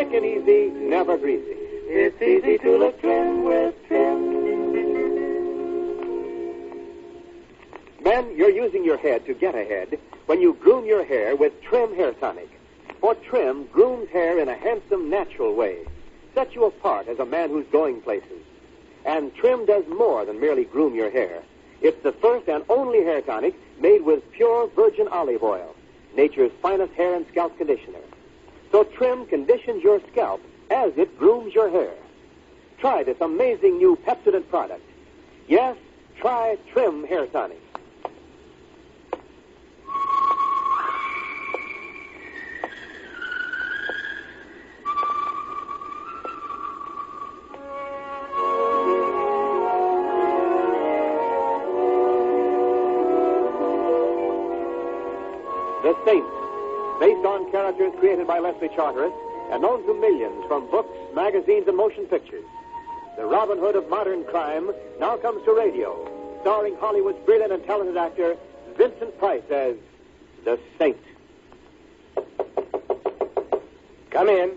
Quick and easy, never greasy. It's easy to look trim with Trim. Men, you're using your head to get ahead when you groom your hair with Trim Hair Tonic. For Trim grooms hair in a handsome, natural way. Sets you apart as a man who's going places. And Trim does more than merely groom your hair. It's the first and only hair tonic made with pure virgin olive oil, nature's finest hair and scalp conditioner. So Trim conditions your scalp as it grooms your hair. Try this amazing new Pepsodent product. Yes, try Trim Hair Tonic. The Saint, based on characters created by Leslie Charteris and known to millions from books, magazines, and motion pictures. The Robin Hood of modern crime now comes to radio, starring Hollywood's brilliant and talented actor Vincent Price as The Saint. Come in.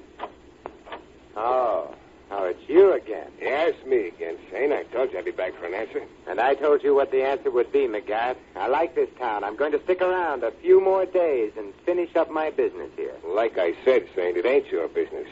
Oh, it's you again. Yeah, it's me again, Saint. I told you I'd be back for an answer. And I told you what the answer would be, McGatt. I like this town. I'm going to stick around a few more days and finish up my business here. Like I said, Saint, it ain't your business.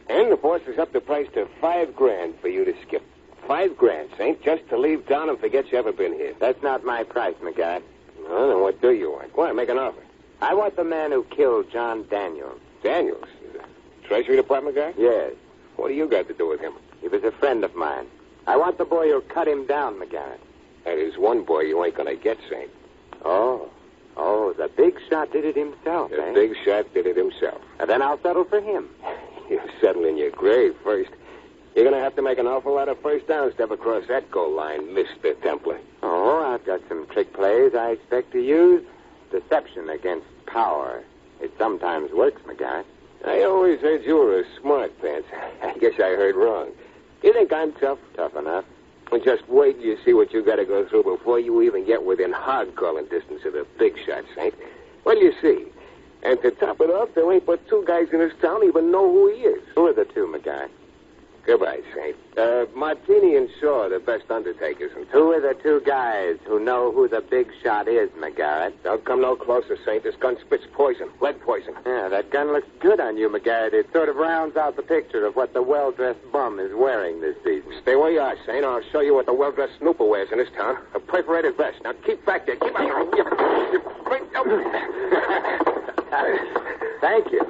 And the boss has upped the price to $5,000 for you to skip. $5,000, Saint, just to leave town and forget you ever been here. That's not my price, McGatt. Well, then what do you want? Go on, make an offer. I want the man who killed John Daniels. Daniels? The Treasury Department guy? Yes. What do you got to do with him? He was a friend of mine. I want the boy who cut him down, McGatt. That is one boy you ain't gonna get, Saint. Oh, the big shot did it himself, The big shot did it himself. And then I'll settle for him. You'll settle in your grave first. You're gonna have to make an awful lot of first downs to ever cross that goal line, Mr. Templar. Oh, I've got some trick plays I expect to use. Deception against power. It sometimes works, McGatt. I always heard you were a smart pants. I guess I heard wrong. You think I'm tough? Tough enough. Well, just wait till you see what you got to go through before you even get within hard-calling distance of the big shot, Saint. What do you see? And to top it off, there ain't but two guys in this town even know who he is. Who are the two, McGatt? Goodbye, Saint. Martini and Shaw are the best undertakers in town. Who are the two guys who know who the big shot is, McGarrett? Don't come no closer, Saint. This gun spits poison. Lead poison. Yeah, that gun looks good on you, McGarrett. It sort of rounds out the picture of what the well-dressed bum is wearing this season. Stay where you are, Saint. I'll show you what the well-dressed snooper wears in this town. A perforated vest. Now keep back there. Keep back. Thank you.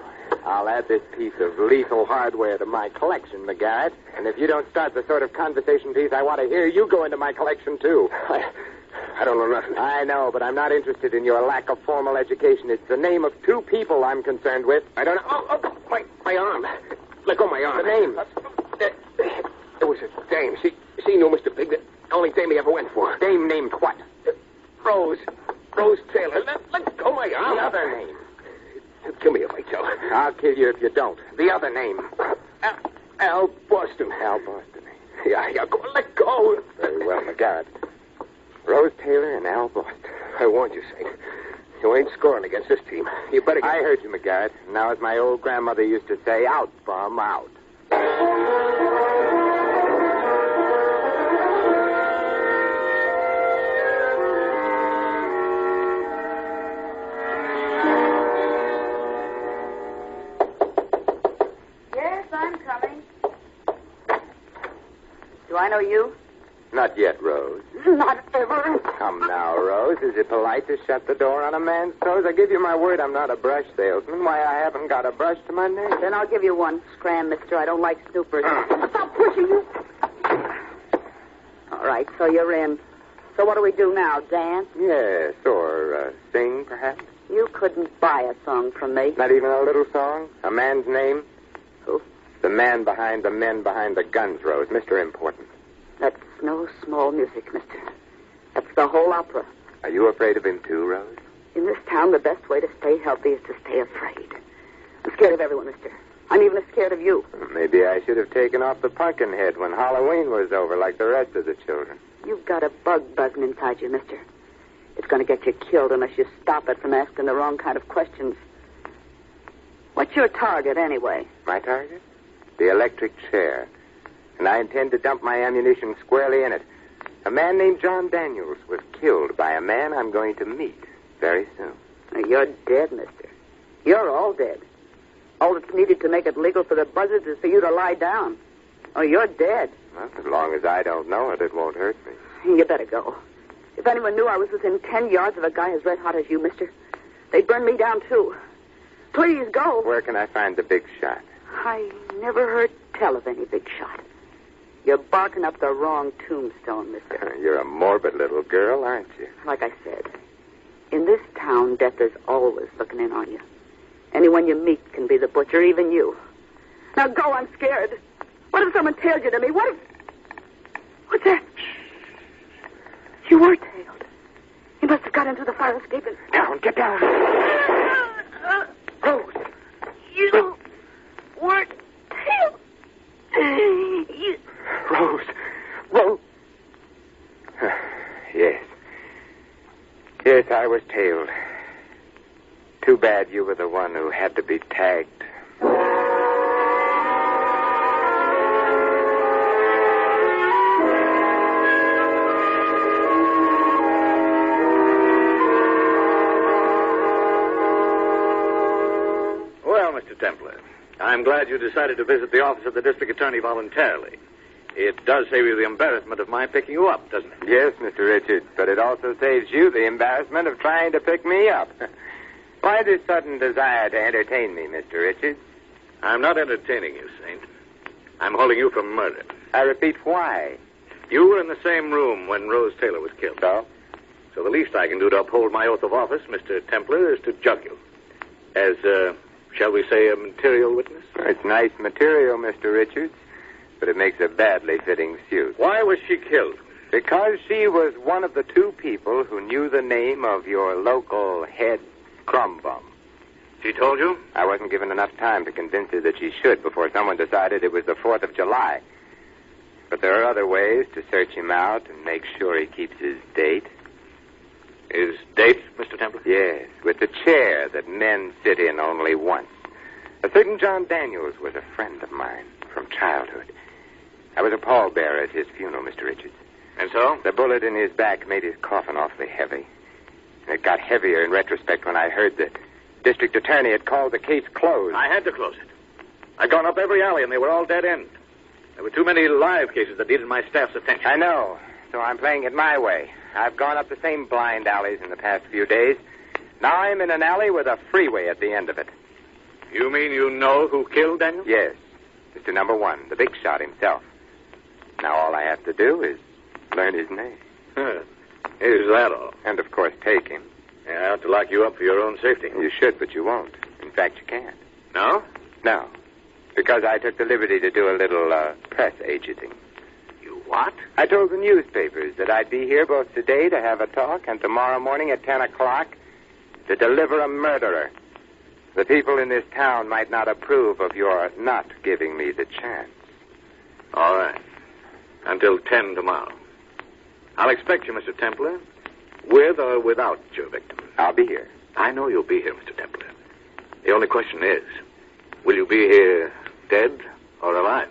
I'll add this piece of lethal hardware to my collection, McGarrett. And if you don't start the sort of conversation piece I want to hear, you go into my collection, too. I don't know nothing. I know, but I'm not interested in your lack of formal education. It's the name of two people I'm concerned with. I don't know. Oh, my arm. Let go of my arm. The name. It was a dame. She knew Mr. Big. The only dame he ever went for. Dame named what? Rose Taylor. Let go of my arm. The other name. He'll kill me if I tell her. I'll kill you if you don't. The other name. Al Boston. Al Boston. Yeah, go, let go. Very well, McGarrett. Rose Taylor and Al Boston. I warned you, Saint. You ain't scoring against this team. You better get... I heard you, McGarrett. Now, as my old grandmother used to say, out, bum, out. Do I know you? Not yet, Rose. Not ever. Come now, Rose. Is it polite to shut the door on a man's toes? I give you my word I'm not a brush salesman. Why, I haven't got a brush to my name. Then I'll give you one. Scram, mister. I don't like snoopers. Stop pushing you. All right, so you're in. So what do we do now, dance? Yes, or sing, perhaps. You couldn't buy a song from me. Not even a little song? A man's name? Who? The man behind the men behind the guns, Rose. Mr. Important. That's no small music, mister. That's the whole opera. Are you afraid of him, too, Rose? In this town, the best way to stay healthy is to stay afraid. I'm scared of everyone, mister. I'm even as scared of you. Maybe I should have taken off the pumpkin head when Halloween was over, like the rest of the children. You've got a bug buzzing inside you, mister. It's going to get you killed unless you stop it from asking the wrong kind of questions. What What's your target, anyway? My target? The electric chair. And I intend to dump my ammunition squarely in it. A man named John Daniels was killed by a man I'm going to meet very soon. Now, you're dead, mister. You're all dead. All that's needed to make it legal for the buzzards is for you to lie down. Oh, you're dead. Well, as long as I don't know it, it won't hurt me. You better go. If anyone knew I was within 10 yards of a guy as red hot as you, mister, they'd burn me down, too. Please go. Where can I find the big shot? I never heard tell of any big shot. You're barking up the wrong tombstone, mister. You're a morbid little girl, aren't you? Like I said, in this town, death is always looking in on you. Anyone you meet can be the butcher, even you. Now go, I'm scared. What if someone tailed you to me? What if... What's that? You were tailed. You must have got into the fire escape and... Down, get down. Rose. You were tailed. You... Rose. Rose. Yes. Yes, I was tailed. Too bad you were the one who had to be tagged. Well, Mr. Templar, I'm glad you decided to visit the office of the district attorney voluntarily. It does save you the embarrassment of my picking you up, doesn't it? Yes, Mr. Richards, but it also saves you the embarrassment of trying to pick me up. Why this sudden desire to entertain me, Mr. Richards? I'm not entertaining you, Saint. I'm holding you for murder. I repeat, why? You were in the same room when Rose Taylor was killed. So? So the least I can do to uphold my oath of office, Mr. Templar, is to jug you. As, shall we say, a material witness? It's nice material, Mr. Richards, but it makes a badly fitting suit. Why was she killed? Because she was one of the two people who knew the name of your local head crumb bum. She told you? I wasn't given enough time to convince her that she should before someone decided it was the 4th of July. But there are other ways to search him out and make sure he keeps his date. His date, Mr. Templar? Yes, with the chair that men sit in only once. A certain John Daniels was a friend of mine from childhood. I was a pallbearer at his funeral, Mr. Richards. And so? The bullet in his back made his coffin awfully heavy. And it got heavier in retrospect when I heard that district attorney had called the case closed. I had to close it. I'd gone up every alley, and they were all dead end. There were too many live cases that needed my staff's attention. I know, so I'm playing it my way. I've gone up the same blind alleys in the past few days. Now I'm in an alley with a freeway at the end of it. You mean you know who killed Daniel? Yes, Mr. Number 1, the big shot himself. Now all I have to do is learn his name. Is that all? And, of course, take him. Yeah, I ought to lock you up for your own safety. You should, but you won't. In fact, you can't. No? No, because I took the liberty to do a little press agenting. You what? I told the newspapers that I'd be here both today to have a talk and tomorrow morning at 10 o'clock to deliver a murderer. The people in this town might not approve of your not giving me the chance. All right. Until 10 tomorrow. I'll expect you, Mr. Templar, with or without your victim. I'll be here. I know you'll be here, Mr. Templar. The only question is, will you be here dead or alive?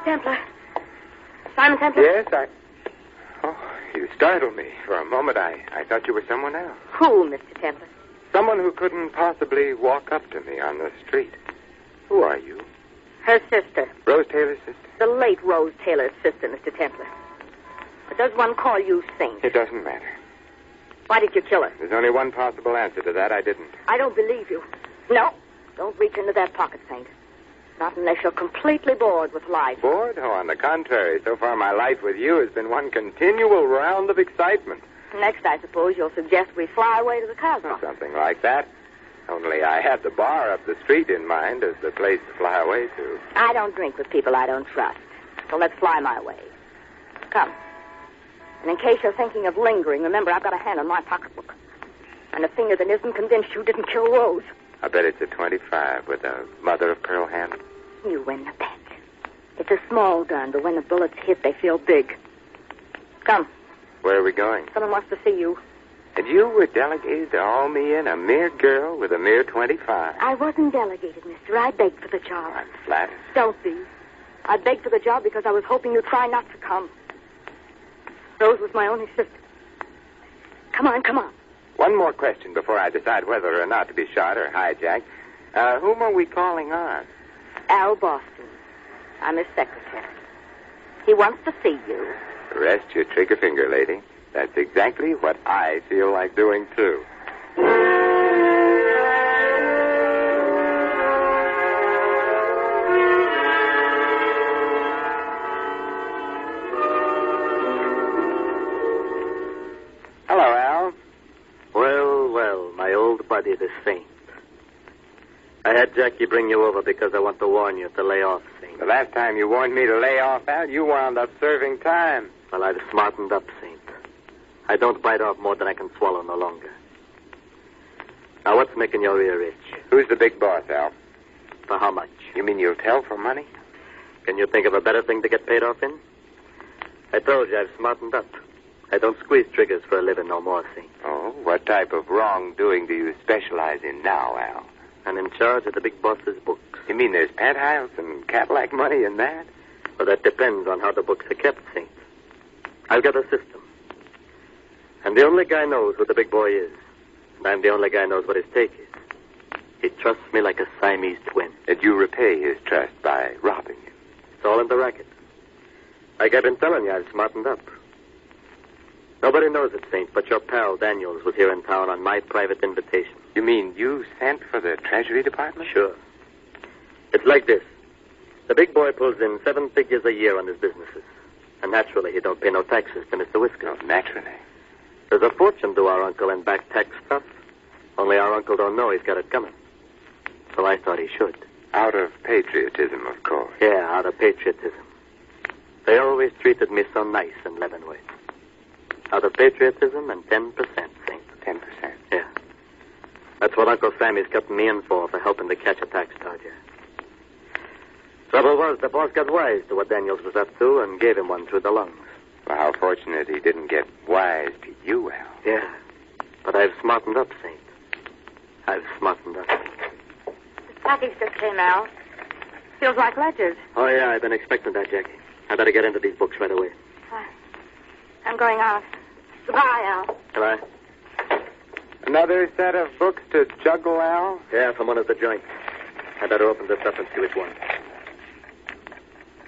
Templar. Simon Templar? Yes, Oh, you startled me. For a moment, I thought you were someone else. Who, Mr. Templar? Someone who couldn't possibly walk up to me on the street. Who are you? Her sister. Rose Taylor's sister? The late Rose Taylor's sister, Mr. Templar. But does one call you Saint? It doesn't matter. Why did you kill her? There's only one possible answer to that. I didn't. I don't believe you. No. Don't reach into that pocket, Saint. Not unless you're completely bored with life. Bored? Oh, on the contrary. So far, my life with you has been one continual round of excitement. Next, I suppose you'll suggest we fly away to the Cosmos. Something like that. Only I had the bar up the street in mind as the place to fly away to. I don't drink with people I don't trust. So let's fly my way. Come. And in case you're thinking of lingering, remember I've got a hand on my pocketbook. And a finger that isn't convinced you didn't kill Rose. I bet it's a 25 with a mother-of-pearl handle. You win the bet. It's a small gun, but when the bullets hit, they feel big. Come. Where are we going? Someone wants to see you. And you were delegated to haul me in, a mere girl with a mere 25. I wasn't delegated, mister. I begged for the job. I'm flattered. Don't be. I begged for the job because I was hoping you'd try not to come. Rose was my only sister. Come on, come on. One more question before I decide whether or not to be shot or hijacked. Whom are we calling on? Al Boston. I'm his secretary. He wants to see you. Rest your trigger finger, lady. That's exactly what I feel like doing, too. Hello, Al. Well, my old buddy, the Saint. I had Jackie bring you over because I want to warn you to lay off, Saint. The last time you warned me to lay off, Al, you wound up serving time. Well, I've smartened up, Saint. I don't bite off more than I can swallow no longer. Now, what's making your ear itch? Who's the big boss, Al? For how much? You mean you'll tell for money? Can you think of a better thing to get paid off in? I told you I've smartened up. I don't squeeze triggers for a living no more, Saint. Oh, what type of wrongdoing do you specialize in now, Al? I'm in charge of the big boss's books. You mean there's penthouse and Cadillac money in that? Well, that depends on how the books are kept, Saint. I've got a system. And the only guy knows who the big boy is. And I'm the only guy knows what his take is. He trusts me like a Siamese twin. And you repay his trust by robbing him. It's all in the racket. Like I've been telling you, I've smartened up. Nobody knows it, Saint, but your pal Daniels was here in town on my private invitation. You mean you sent for the Treasury Department? Sure. It's like this. The big boy pulls in 7 figures a year on his businesses. And naturally, he don't pay no taxes to Mr. Whisker. Oh, naturally. There's a fortune to our uncle in back tax stuff. Only our uncle don't know he's got it coming. So I thought he should. Out of patriotism, of course. Yeah, out of patriotism. They always treated me so nice in Leavenworth. Out of patriotism and 10%, Saint. 10%? Yeah. That's what Uncle Sammy's cutting me in for helping to catch a tax dodger. Trouble was, the boss got wise to what Daniels was up to and gave him one through the lungs. Well, how fortunate he didn't get wise to you, Al. Yeah. But I've smartened up, Saint. I've smartened up. This package just came out. Feels like ledgers. Oh, yeah, I've been expecting that, Jackie. I better get into these books right away. I'm going out. Goodbye, Al. Goodbye. Another set of books to juggle, Al? Yeah, from one of the joints. I better open this up and see which one.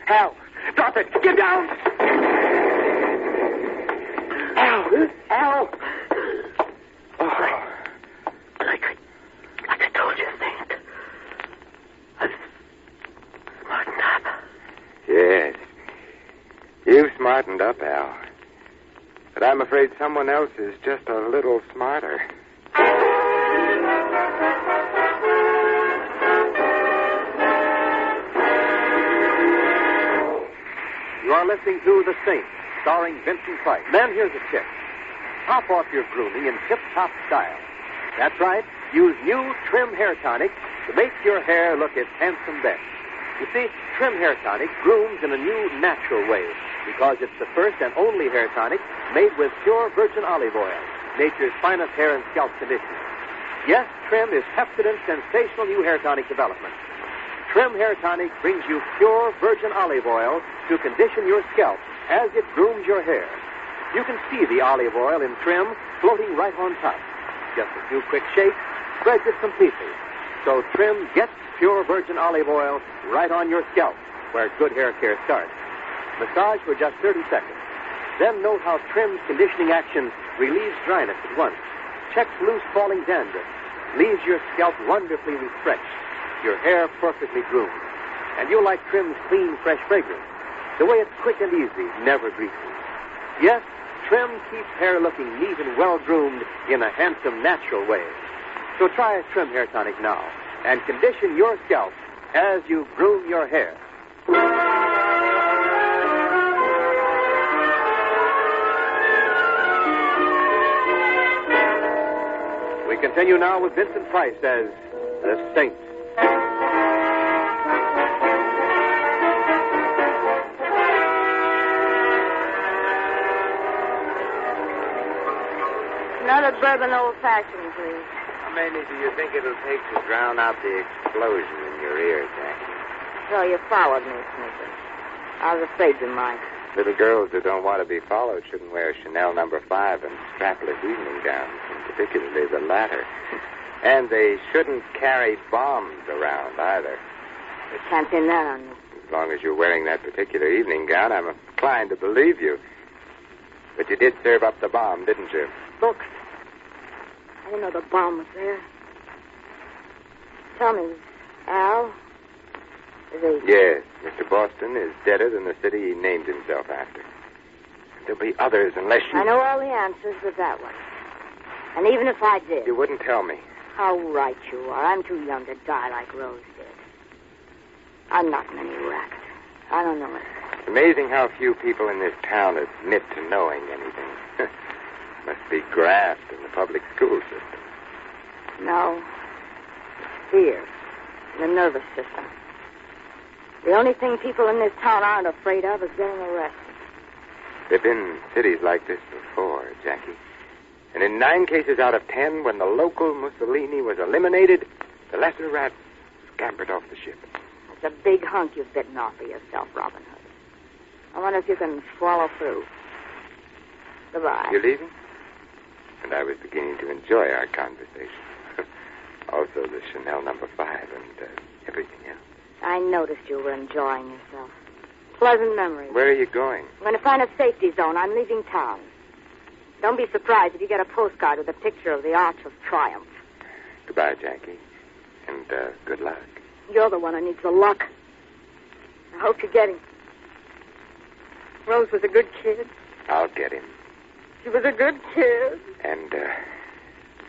Al! Drop it! Get down! Al! Al! Oh. Like I told you, Saint. I've smartened up. Yes. You've smartened up, Al. But I'm afraid someone else is just a little smarter. You are listening to The Saint, starring Vincent Price. Men, here's a tip. Top off your grooming in tip-top style. That's right. Use new Trim Hair Tonic to make your hair look its handsome best. You see, Trim Hair Tonic grooms in a new, natural way because it's the first and only hair tonic made with pure virgin olive oil, nature's finest hair and scalp conditioner. Yes, Trim is Pepsodent's sensational new hair tonic development. Trim Hair Tonic brings you pure virgin olive oil to condition your scalp as it grooms your hair. You can see the olive oil in Trim floating right on top. Just a few quick shakes spreads it completely. So Trim gets pure virgin olive oil right on your scalp, where good hair care starts. Massage for just 30 seconds. Then note how Trim's conditioning action relieves dryness at once, checks loose falling dandruff, leaves your scalp wonderfully refreshed, your hair perfectly groomed. And you'll like Trim's clean, fresh fragrance. The way it's quick and easy, never greasy. Yes, Trim keeps hair looking neat and well-groomed in a handsome, natural way. So try Trim Hair Tonic now and condition your scalp as you groom your hair. We continue now with Vincent Price as The Saint. Another bourbon old-fashioned, please. How many do you think it'll take to drown out the explosion in your ear, Jackie? So you followed me, Snicker. I was afraid you might. Little girls who don't want to be followed shouldn't wear Chanel No. 5 and strapless evening gowns, and particularly the latter. And they shouldn't carry bombs around either. You can't pin that on me. As long as you're wearing that particular evening gown, I'm inclined to believe you. But you did serve up the bomb, didn't you? Books. I didn't know the bomb was there. Tell me, Al, is he... Yes, Mr. Boston is deader than the city he named himself after. There'll be others unless you... I know all the answers but that one. And even if I did... You wouldn't tell me. How right you are. I'm too young to die like Rose did. I'm not in any racket. I don't know it. It's amazing how few people in this town admit to knowing anything. Must be graft in the public school system. No. Fear. The nervous system. The only thing people in this town aren't afraid of is getting arrested. There've been cities like this before, Jackie. And in 9 cases out of 10, when the local Mussolini was eliminated, the lesser rats scampered off the ship. It's a big hunk you've bitten off of yourself, Robin Hood. I wonder if you can swallow through. Goodbye. You leaving? And I was beginning to enjoy our conversation. Also the Chanel No. 5 and everything else. I noticed you were enjoying yourself. Pleasant memories. Where are you going? I'm going to find a safety zone. I'm leaving town. Don't be surprised if you get a postcard with a picture of the Arch of Triumph. Goodbye, Jackie. And good luck. You're the one who needs the luck. I hope you get him. Rose was a good kid. I'll get him. She was a good kid. And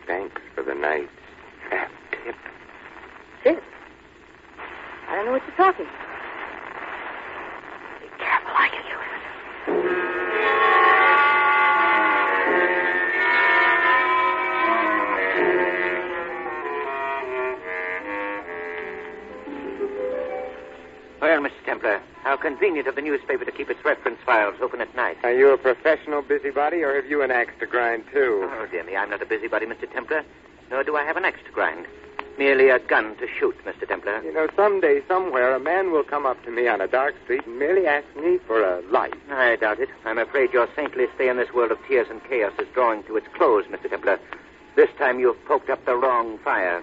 thanks for the night's fat tip. Tip? I don't know what you're talking about. Be careful how you use it. Well, Mr. Templar, how convenient of the newspaper to keep its reference files open at night. Are you a professional busybody, or have you an axe to grind, too? Oh, dear me, I'm not a busybody, Mr. Templar, nor do I have an axe to grind. Merely a gun to shoot, Mr. Templar. You know, someday, somewhere, a man will come up to me on a dark street and merely ask me for a light. I doubt it. I'm afraid your saintly stay in this world of tears and chaos is drawing to its close, Mr. Templar. This time you've poked up the wrong fire.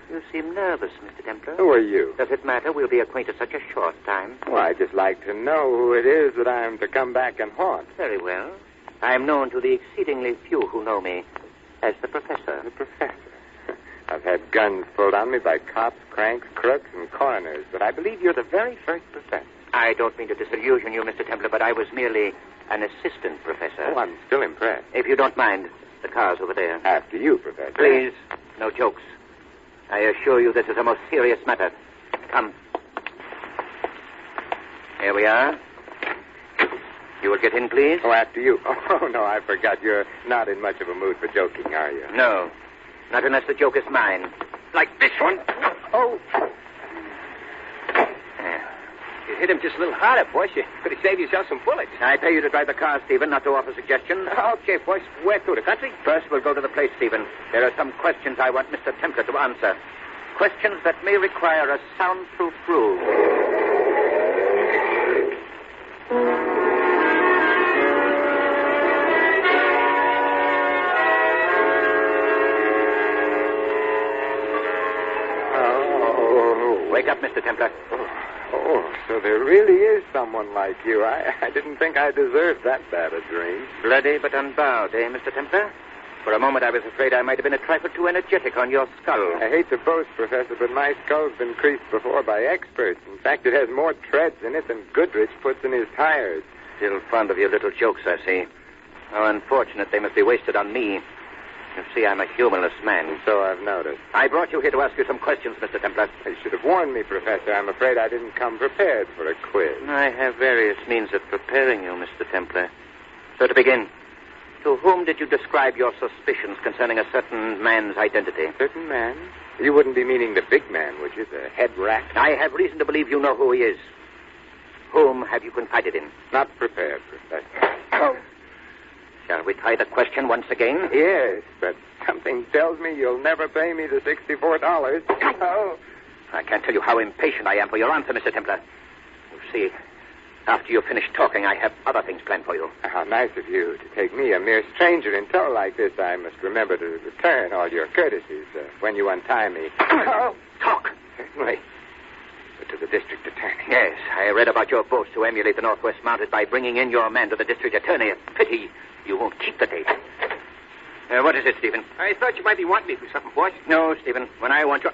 You seem nervous, Mr. Templar. Who are you? Does it matter? We'll be acquainted such a short time. Well, I'd just like to know who it is that I am to come back and haunt. Very well. I am known to the exceedingly few who know me as the Professor. The Professor? I've had guns pulled on me by cops, cranks, crooks, and coroners, but I believe you're the very first professor. I don't mean to disillusion you, Mr. Templar, but I was merely an assistant professor. Oh, I'm still impressed. If you don't mind, the car's over there. After you, Professor. Please, no jokes. I assure you this is a most serious matter. Come. Here we are. You will get in, please? Oh, after you. Oh, no, I forgot. You're not in much of a mood for joking, are you? No. Not unless the joke is mine. Like this one. Oh. You hit him just a little harder, boys. You could have saved yourself some bullets. I pay you to drive the car, Stephen, not to offer suggestions. Okay, boys. Where to, the country? First, we'll go to the place, Stephen. There are some questions I want Mr. Templar to answer. Questions that may require a soundproof room. Wake up, Mr. Templar. Oh, so there really is someone like you. I didn't think I deserved that bad a dream. Bloody but unbowed, eh, Mr. Templar? For a moment I was afraid I might have been a trifle too energetic on your skull. I hate to boast, Professor, but my skull's been creased before by experts. In fact, it has more treads in it than Goodrich puts in his tires. Still fond of your little jokes, I see. How unfortunate they must be wasted on me. You see, I'm a humorless man. And so I've noticed. I brought you here to ask you some questions, Mr. Templar. You should have warned me, Professor. I'm afraid I didn't come prepared for a quiz. I have various means of preparing you, Mr. Templar. So to begin, to whom did you describe your suspicions concerning a certain man's identity? A certain man? You wouldn't be meaning the big man, would you? The head rat? I have reason to believe you know who he is. Whom have you confided in? Not prepared, Professor. Oh. Shall we try the question once again? Yes, but something tells me you'll never pay me the $64. Oh. I can't tell you how impatient I am for your answer, Mr. Templar. You see, after you finish talking, I have other things planned for you. How nice of you to take me, a mere stranger, in tow like this. I must remember to return all your courtesies when you untie me. Oh, talk. Certainly. But to the district attorney. Yes, I read about your boast to emulate the Northwest Mounted by bringing in your man to the district attorney. A pity you won't keep the date. What is it, Stephen? I thought you might be wanting me for something, boss. No, Stephen. When I want you...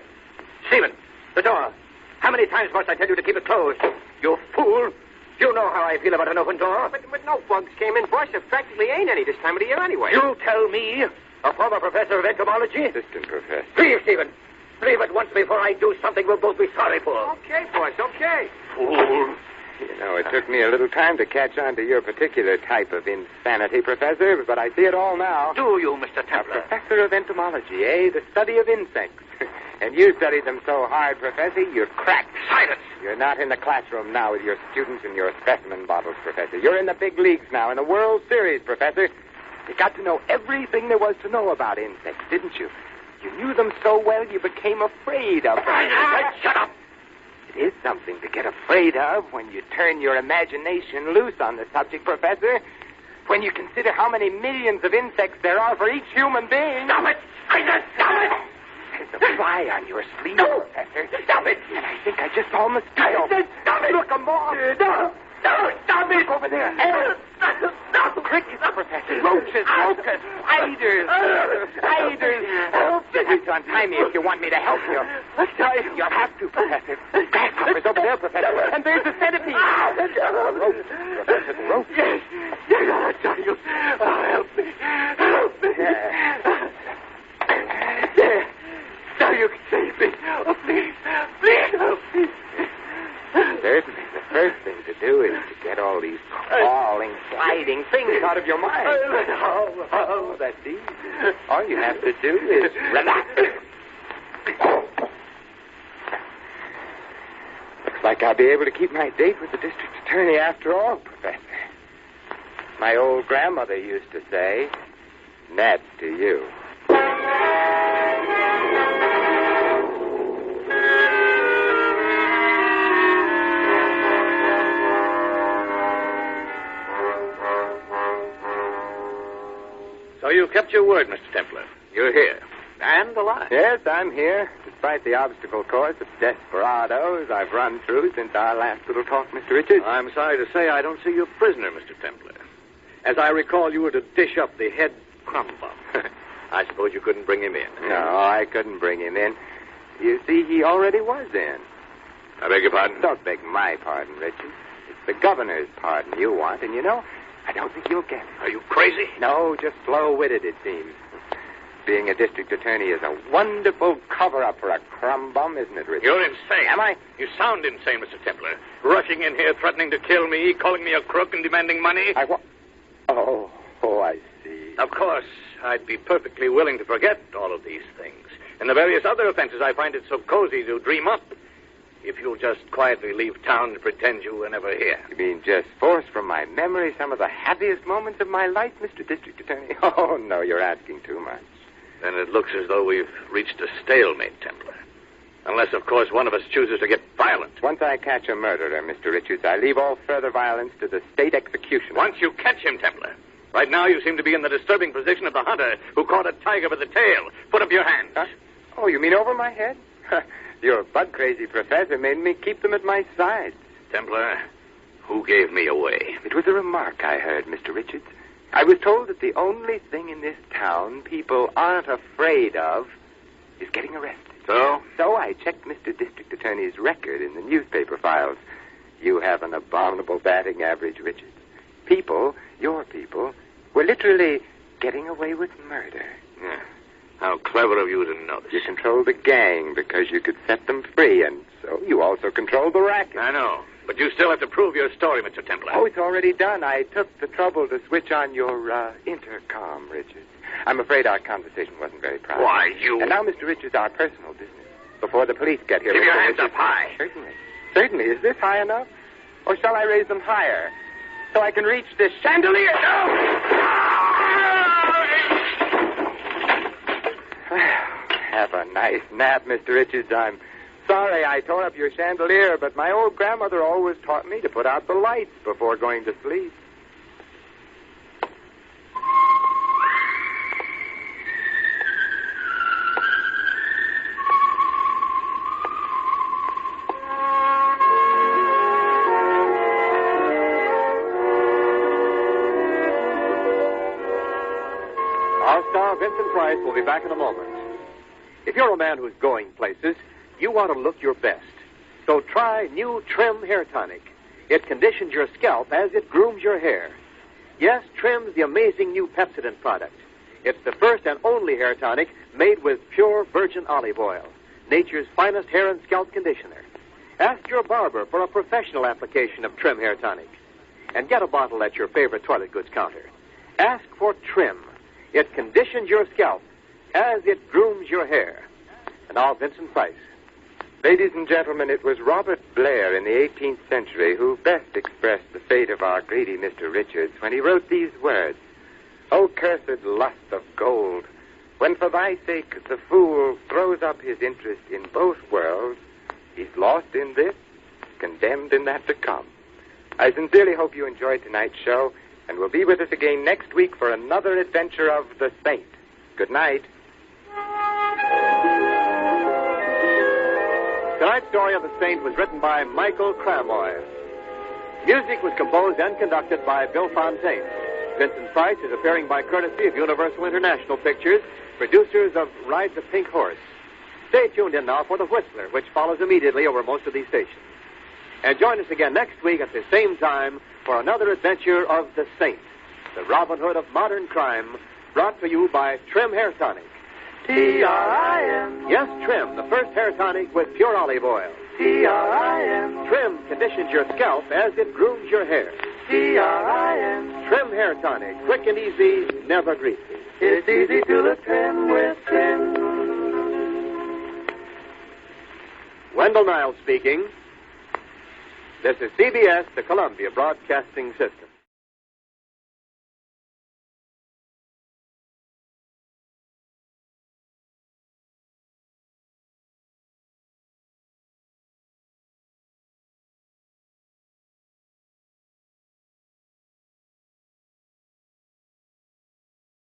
Stephen, the door. How many times must I tell you to keep it closed? You fool. You know how I feel about an open door. But no bugs came in, boss. There practically ain't any this time of the year anyway. You tell me, a former professor of entomology? Assistant professor. Leave, Stephen. Leave at once before I do something we'll both be sorry for. Okay, boss, okay. Fool. You know, it took me a little time to catch on to your particular type of insanity, Professor, but I see it all now. Do you, Mr. Templar? A professor of entomology, eh? The study of insects. And you studied them so hard, Professor, you're cracked. Silence! You're not in the classroom now with your students and your specimen bottles, Professor. You're in the big leagues now, in the World Series, Professor. You got to know everything there was to know about insects, didn't you? You knew them so well you became afraid of them. Shut up! It is something to get afraid of when you turn your imagination loose on the subject, Professor. When you consider how many millions of insects there are for each human being. Stop it! I said stop it! There's a fly on your sleeve, No! Professor. Stop it! And I think I just saw a mosquito. I said stop it! Look, a moth. No! No! Stop it! Look over there. No! Crickets, Professor. Roaches, locusts, spiders. Spiders. You'll have to untie me if you want me to help you. You'll have to, Professor. Grasshoppers over there, Professor. And there's the centipede. Roaches, Professor, the roaches. Yes, I'll tell you. Help me. Help me. There. Now you can save me. Oh, please. Please help me. Certainly. The first thing to do is to get all these crawling, sliding things out of your mind. Oh, that's easy. All you have to do is relax. Looks like I'll be able to keep my date with the district attorney after all, Professor. My old grandmother used to say, "Nat to you." So you kept your word, Mr. Templar. You're here. And alive. Yes, I'm here. Despite the obstacle course of desperados I've run through since our last little talk, Mr. Richards. I'm sorry to say I don't see you a prisoner, Mr. Templar. As I recall, you were to dish up the head crumb bum. I suppose you couldn't bring him in. No, I couldn't bring him in. You see, he already was in. I beg your pardon? Don't beg my pardon, Richards. It's the governor's pardon you want, and you know, I don't think you'll get it. Are you crazy? No, just slow-witted, it seems. Being a district attorney is a wonderful cover-up for a crumb bum, isn't it, Richard? You're insane. Am I? You sound insane, Mr. Templar. Rushing in here, threatening to kill me, calling me a crook and demanding money. Oh, I see. Of course, I'd be perfectly willing to forget all of these things. And the various other offenses I find it so cozy to dream up. If you'll just quietly leave town and pretend you were never here. You mean just force from my memory some of the happiest moments of my life, Mr. District Attorney? Oh, no, you're asking too much. Then it looks as though we've reached a stalemate, Templar. Unless, of course, one of us chooses to get violent. Once I catch a murderer, Mr. Richards, I leave all further violence to the state executioner. Once you catch him, Templar. Right now you seem to be in the disturbing position of the hunter who caught a tiger by the tail. Put up your hands. Huh? Oh, you mean over my head? Your bug-crazy professor made me keep them at my sides. Templar, who gave me away? It was a remark I heard, Mr. Richards. I was told that the only thing in this town people aren't afraid of is getting arrested. So? So I checked Mr. District Attorney's record in the newspaper files. You have an abominable batting average, Richards. People, your people, were literally getting away with murder. Yeah. How clever of you to notice. You controlled the gang because you could set them free, and so you also controlled the racket. I know, but you still have to prove your story, Mr. Templar. Oh, it's already done. I took the trouble to switch on your intercom, Richards. I'm afraid our conversation wasn't very private. Why, you... And now, Mr. Richards, our personal business. before the police get here. Keep your Mr. hands Richards. up high. Certainly. Certainly. Is this high enough? Or shall I raise them higher so I can reach this chandelier? Have a nice nap, Mr. Richards. I'm sorry I tore up your chandelier, but my old grandmother always taught me to put out the lights before going to sleep. Our star, Vincent Price, will be back in a moment. If you're a man who's going places, you want to look your best. So try new Trim Hair Tonic. It conditions your scalp as it grooms your hair. Yes, Trim's the amazing new Pepsodent product. It's the first and only hair tonic made with pure virgin olive oil, nature's finest hair and scalp conditioner. Ask your barber for a professional application of Trim Hair Tonic. And get a bottle at your favorite toilet goods counter. Ask for Trim. It conditions your scalp as it grooms your hair. And now, Vincent Price. Ladies and gentlemen, it was Robert Blair in the 18th century who best expressed the fate of our greedy Mr. Richards when he wrote these words. O cursed lust of gold, when for thy sake the fool throws up his interest in both worlds, he's lost in this, condemned in that to come. I sincerely hope you enjoyed tonight's show, and will be with us again next week for another adventure of the Saint. Good night. Tonight's story of the Saint was written by Michael Cramoy. Music was composed and conducted by Bill Fontaine. Vincent Price is appearing by courtesy of Universal International Pictures, producers of Ride the Pink Horse. Stay tuned in now for The Whistler, which follows immediately over most of these stations. And join us again next week at the same time for another adventure of the Saint, the Robin Hood of modern crime, brought to you by Trim Hair Tonic. T-R-I-M. Yes, Trim, the first hair tonic with pure olive oil. T-R-I-M. Trim conditions your scalp as it grooms your hair. T-R-I-M. Trim Hair Tonic, quick and easy, never greasy. It's easy to look trim with Trim. Wendell Niles speaking. This is CBS, the Columbia Broadcasting System.